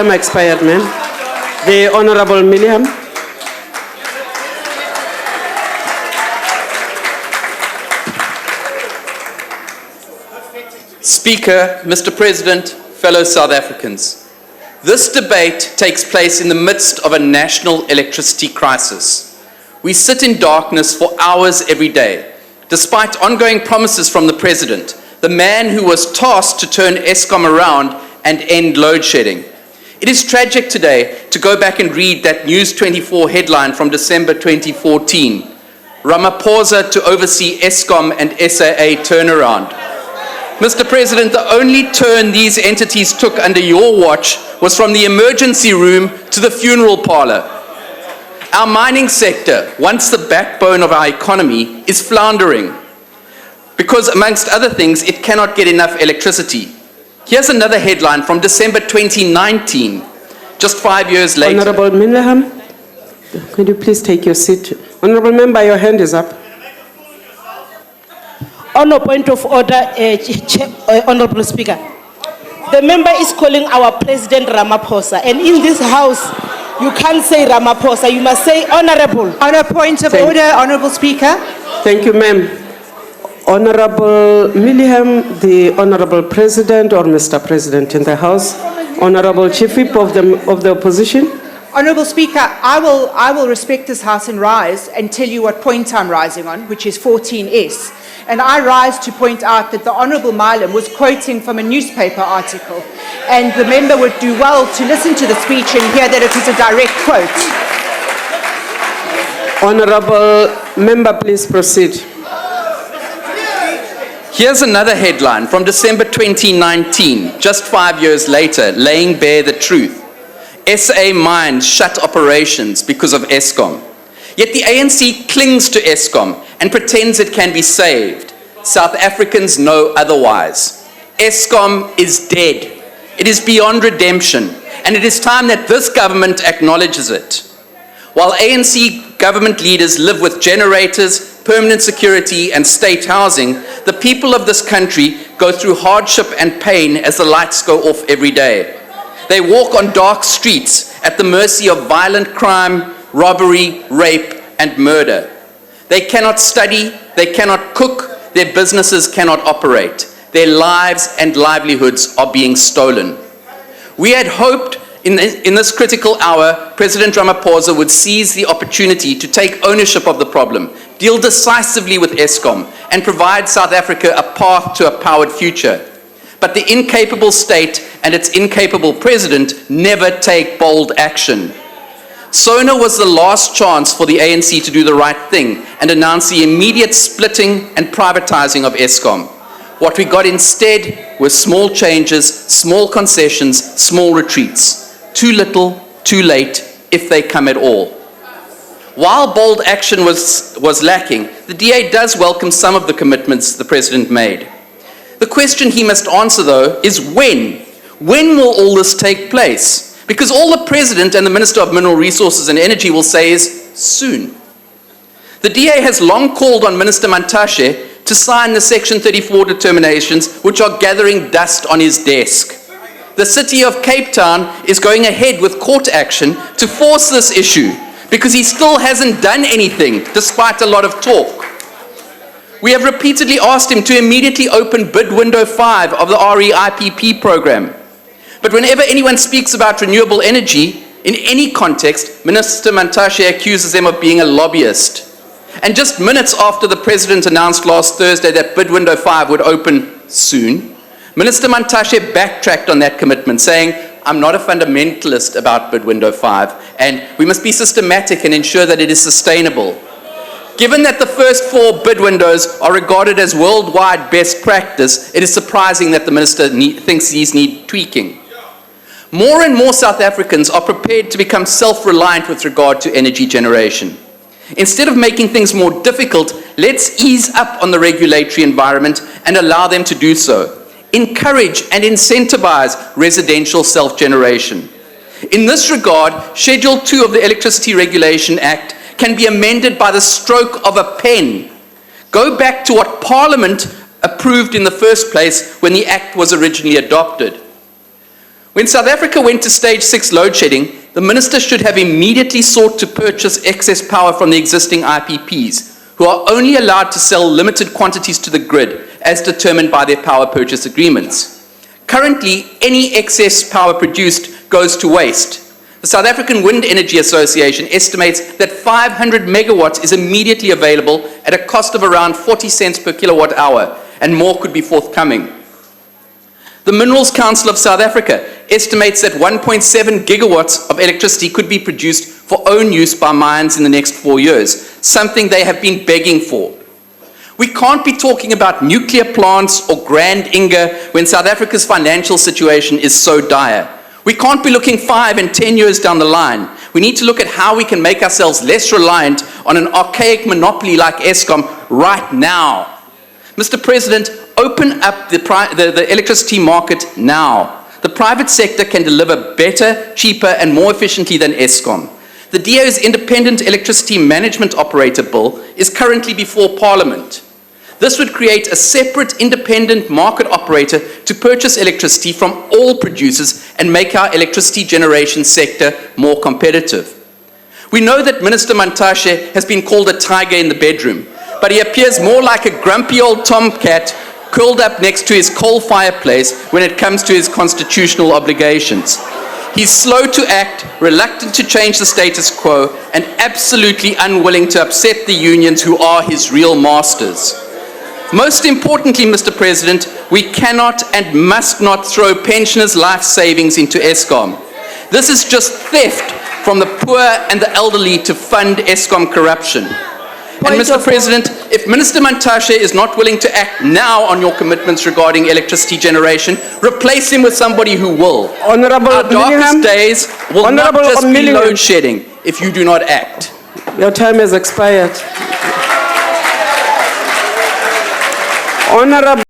Time expired, ma'am. The Honorable Mileham. Speaker, Mr. President, fellow South Africans, this debate takes place in the midst of a national electricity crisis. We sit in darkness for hours every day, despite ongoing promises from the President, the man who was tasked to turn Eskom around and end load shedding. It is tragic today to go back and read that News 24 headline from December 2014, Ramaphosa to oversee Eskom and SAA turnaround. Mr. President, the only turn these entities took under your watch was from the emergency room to the funeral parlor. Our mining sector, once the backbone of our economy, is floundering because, amongst other things, it cannot get enough electricity. Here's another headline from December 2019, just 5 years later. Honorable Mileham, could you please take your seat? Honorable Member, your hand is up. On a point of order, Honorable Speaker, the member is calling our President Ramaphosa, and in this house, you can't say Ramaphosa, you must say Honorable. On a point of order, Honorable Speaker. Thank you, ma'am. Honorable Mileham, the Honorable President or Mr. President in the House, Honorable Chief Whip of the Opposition. Honorable Speaker, I will respect this House and rise and tell you what point I'm rising on, which is 14S. And I rise to point out that the Honorable Mileham was quoting from a newspaper article, and the member would do well to listen to the speech and hear that it is a direct quote. Honorable Member, please proceed. Here's another headline from December 2019, just 5 years later, laying bare the truth. SA mines shut operations because of Eskom. Yet the ANC clings to Eskom and pretends it can be saved. South Africans know otherwise. Eskom is dead. It is beyond redemption, and it is time that this government acknowledges it. While ANC government leaders live with generators, permanent security, and state housing, the people of this country go through hardship and pain as the lights go off every day. They walk on dark streets at the mercy of violent crime, robbery, rape, and murder. They cannot study, they cannot cook, their businesses cannot operate. Their lives and livelihoods are being stolen. We had hoped in this critical hour, President Ramaphosa would seize the opportunity to take ownership of the problem, deal decisively with Eskom, and provide South Africa a path to a powered future. But the incapable state and its incapable president never take bold action. SONA was the last chance for the ANC to do the right thing and announce the immediate splitting and privatizing of Eskom. What we got instead were small changes, small concessions, small retreats. Too little, too late, if they come at all. While bold action was lacking, the DA does welcome some of the commitments the President made. The question he must answer, though, is when? When will all this take place? Because all the President and the Minister of Mineral Resources and Energy will say is soon. The DA has long called on Minister Mantashe to sign the Section 34 determinations, which are gathering dust on his desk. The City of Cape Town is going ahead with court action to force this issue because he still hasn't done anything, despite a lot of talk. We have repeatedly asked him to immediately open bid window 5 of the REIPP program. But whenever anyone speaks about renewable energy, in any context, Minister Mantashe accuses them of being a lobbyist. And just minutes after the President announced last Thursday that bid window 5 would open soon, Minister Mantashe backtracked on that commitment, saying, I'm not a fundamentalist about bid window 5, and we must be systematic and ensure that it is sustainable. Given that the first 4 bid windows are regarded as worldwide best practice, it is surprising that the Minister thinks these need tweaking. More and more South Africans are prepared to become self-reliant with regard to energy generation. Instead of making things more difficult, let's ease up on the regulatory environment and allow them to do so. Encourage and incentivize residential self-generation. In this regard, Schedule 2 of the Electricity Regulation Act can be amended by the stroke of a pen. Go back to what Parliament approved in the first place when the Act was originally adopted. When South Africa went to stage 6 load shedding, the minister should have immediately sought to purchase excess power from the existing IPPs, who are only allowed to sell limited quantities to the grid, as determined by their power purchase agreements. Currently, any excess power produced goes to waste. The South African Wind Energy Association estimates that 500 megawatts is immediately available at a cost of around 40 cents per kilowatt hour, and more could be forthcoming. The Minerals Council of South Africa estimates that 1.7 gigawatts of electricity could be produced for own use by mines in the next 4 years, something they have been begging for. We can't be talking about nuclear plants or Grand Inga when South Africa's financial situation is so dire. We can't be looking 5 and 10 years down the line. We need to look at how we can make ourselves less reliant on an archaic monopoly like Eskom right now. Mr. President, open up the electricity market now. The private sector can deliver better, cheaper, and more efficiently than Eskom. The DA's Independent Electricity Management Operator Bill is currently before Parliament. This would create a separate independent market operator to purchase electricity from all producers and make our electricity generation sector more competitive. We know that Minister Mantashe has been called a tiger in the bedroom, but he appears more like a grumpy old tomcat curled up next to his coal fireplace when it comes to his constitutional obligations. He's slow to act, reluctant to change the status quo, and absolutely unwilling to upset the unions who are his real masters. Most importantly, Mr. President, we cannot and must not throw pensioners' life savings into Eskom. This is just theft from the poor and the elderly to fund Eskom corruption. And Mr. President, if Minister Mantashe is not willing to act now on your commitments regarding electricity generation, replace him with somebody who will. Honorable Our darkest Mileham, days will Honorable not just be Mileham. load shedding if you do not act. Your time has expired. Honorable